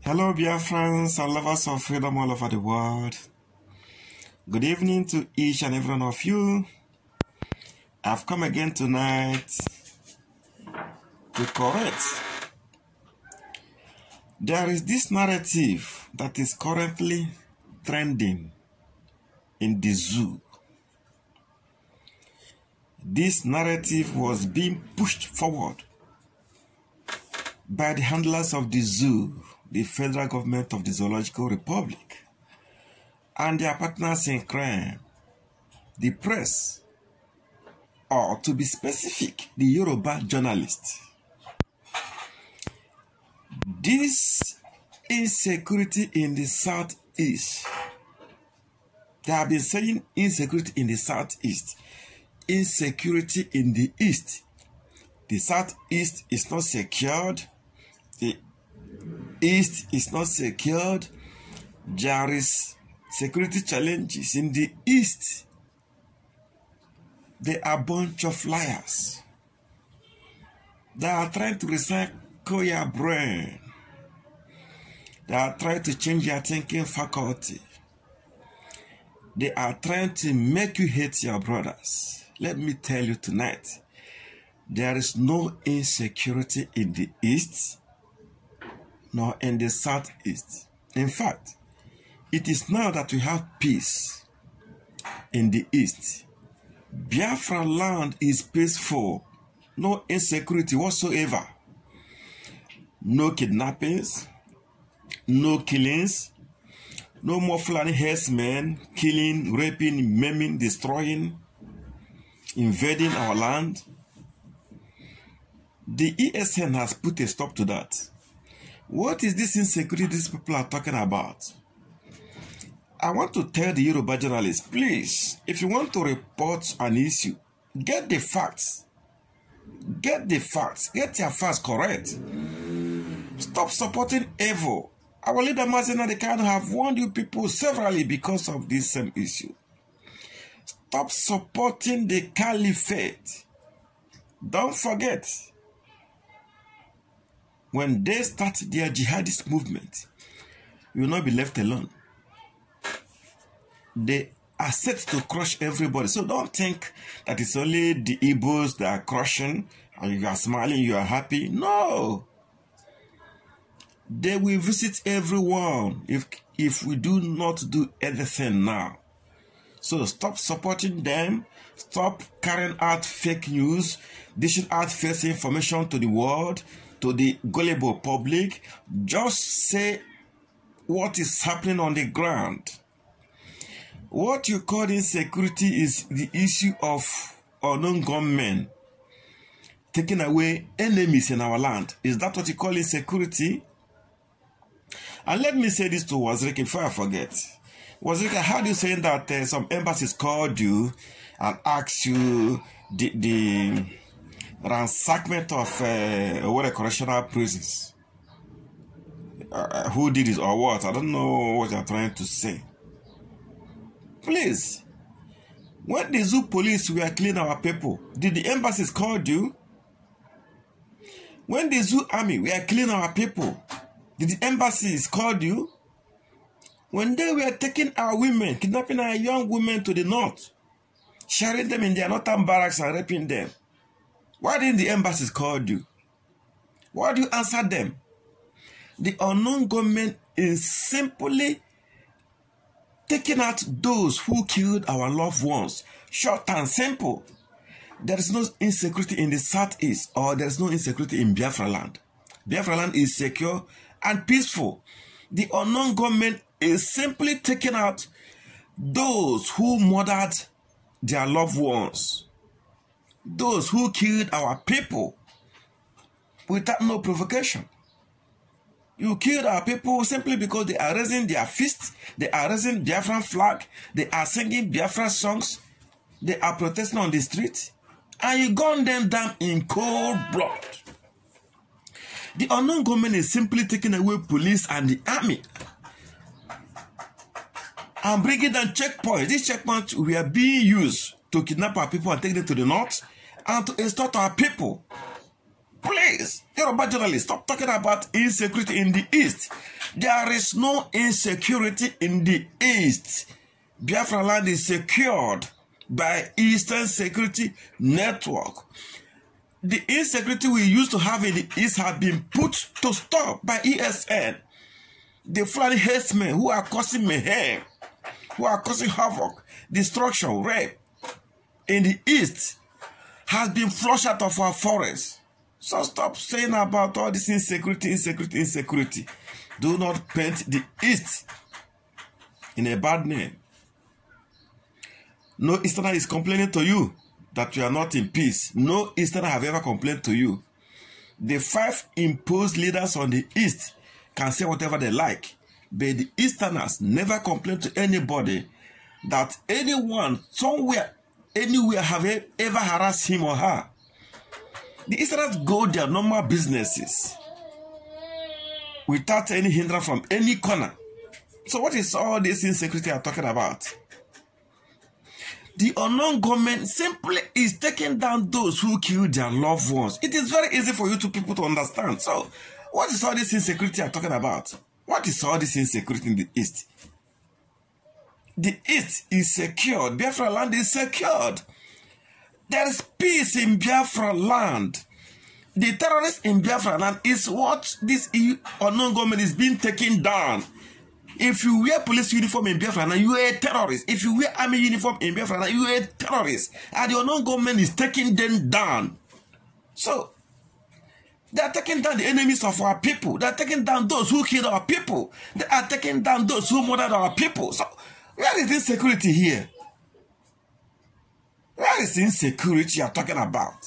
Hello, dear friends and lovers of freedom all over the world. Good evening to each and every one of you. I've come again tonight to correct. There is this narrative that is currently trending in the zoo. This narrative was being pushed forward by the handlers of the zoo, the federal government of the Zoological Republic, and their partners in crime, the press, or to be specific, the Yoruba journalists. This insecurity in the southeast, they have been saying insecurity in the southeast, insecurity in the east. The southeast is not secured. The east is not secured. There is security challenges in the east. They are a bunch of liars. They are trying to recycle your brain. They are trying to change your thinking faculty. They are trying to make you hate your brothers. Let me tell you tonight, there is no insecurity in the east nor in the southeast. In fact, it is now that we have peace in the east. Biafra land is peaceful, no insecurity whatsoever. No kidnappings, no killings, no more Fulani herdsmen killing, raping, maiming, destroying, invading our land. The ESN has put a stop to that. What is this insecurity these people are talking about? I want to tell the Yoruba journalists, please, if you want to report an issue, get the facts. Get the facts. Get your facts correct. Stop supporting evil. Our leader, Mazi Nnamdi Kanu, have warned you people severally because of this same issue. Stop supporting the caliphate. Don't forget, when they start their jihadist movement, you will not be left alone. They are set to crush everybody. So don't think that it's only the Igbos that are crushing and you are smiling, you are happy. No. They will visit everyone if we do not do anything now. So stop supporting them. Stop carrying out fake news, dishing out false information to the world, to the gullible public. Just say what is happening on the ground. What you call insecurity is the issue of unknown gunmen taking away enemies in our land. Is that what you call insecurity? And let me say this to Wazirika before I forget. Wazirika, how do you say that some embassies called you and asked you the ransackment of what correctional prisons? Who did it or what? I don't know what you're trying to say. Please, when the zoo police were cleaning our people, did the embassies call you? When the zoo army were cleaning our people, did the embassies call you? When they were taking our women, kidnapping our young women to the north, sharing them in their northern barracks and raping them, why didn't the embassies call you? Why do you answer them? The unknown government is simply taking out those who killed our loved ones. Short and simple. There is no insecurity in the southeast, or there is no insecurity in Biafra land. Biafra land is secure and peaceful. The unknown government is simply taking out those who murdered their loved ones, those who killed our people without no provocation. You killed our people simply because they are raising their fists, they are raising Biafran flag, they are singing Biafra songs, they are protesting on the street, and you gun them down in cold blood. The unknown government is simply taking away police and the army and bringing down checkpoints. These checkpoints were being used to kidnap our people and take them to the north and to extort our people. Please, Yoruba journalists, stop talking about insecurity in the East. There is no insecurity in the East. Biafra land is secured by Eastern Security Network. The insecurity we used to have in the East has been put to stop by ESN. The Fulani herdsmen who are causing mayhem, who are causing havoc, destruction, rape in the East has been flushed out of our forests. So stop saying about all this insecurity. Do not paint the East in a bad name. No Easterner is complaining to you that you are not in peace. No Easterner have ever complained to you. The 5 imposed leaders on the East can say whatever they like, but the Easterners never complain to anybody that anyone, somewhere, anywhere have ever harassed him or her. The Easterners go their normal businesses without any hindrance from any corner. So what is all this insecurity I'm talking about? The unknown government simply is taking down those who killed their loved ones. It is very easy for you people to understand. So, what is all this insecurity I'm talking about? What is all this insecurity in the East? The East is secured. Biafra land is secured. There is peace in Biafra land. The terrorists in Biafra land is what this unknown government is being taken down. If you wear police uniform in Biafra land, you are a terrorist. If you wear army uniform in Biafra land, you are a terrorist. And the unknown government is taking them down. So, they are taking down the enemies of our people. They are taking down those who killed our people. They are taking down those who murdered our people. So, where is insecurity here? Where is insecurity you are talking about?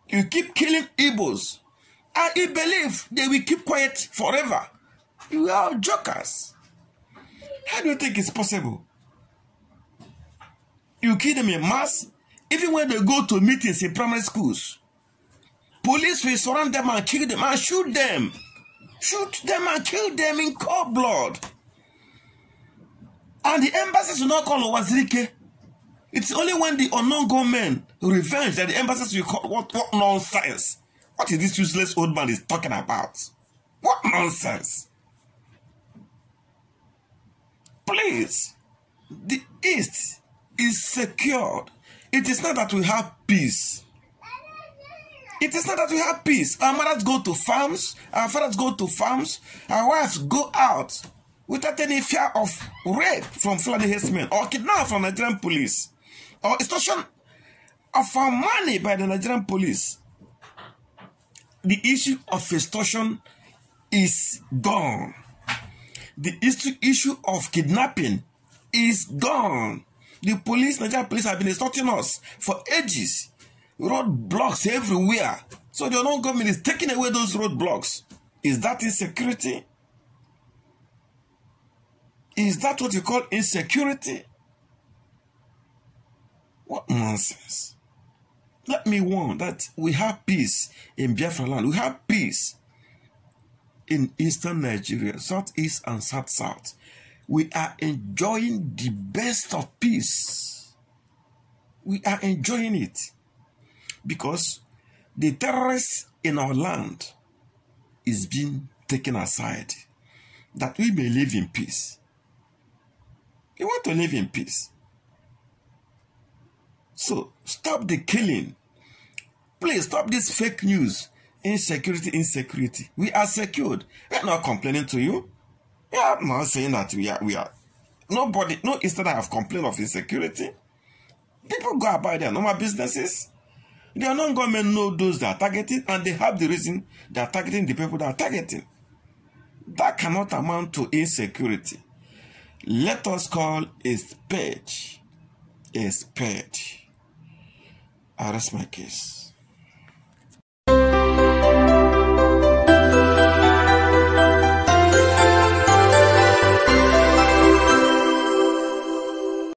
You keep killing Igbos, and you believe they will keep quiet forever. You are jokers. How do you think it's possible? You kill them in mass, even when they go to meetings in primary schools. Police will surround them and kill them and shoot them. Shoot them and kill them in cold blood. And the embassies will not call Owazirike. It's only when the unknown government revenge that the embassies will call. What nonsense? What is this useless old man is talking about? What nonsense? Please, the East is secured. It is not that we have peace. It is not that we have peace. Our mothers go to farms, our fathers go to farms, our wives go out without any fear of rape from Fulani herdsmen or kidnapping from Nigerian police or extortion of our money by the Nigerian police. The issue of extortion is gone. The issue of kidnapping is gone. The police, Nigerian police, have been extorting us for ages. Roadblocks everywhere. So the unknown government is taking away those roadblocks. Is that insecurity? Is that what you call insecurity? What nonsense. Let me warn that we have peace in Biafra land. We have peace in eastern Nigeria, southeast and south-south. We are enjoying the best of peace. We are enjoying it because the terrorists in our land is being taken aside that we may live in peace. We want to live in peace. So stop the killing. Please stop this fake news. Insecurity. We are secured. We are not complaining to you. We are not saying that we are. Nobody, no Easterner have complained of insecurity. People go about their normal businesses. The unknown government know those that are targeting, and they have the reason they are targeting the people that are targeting. That cannot amount to insecurity. Let us call a spade a spade. I rest my case.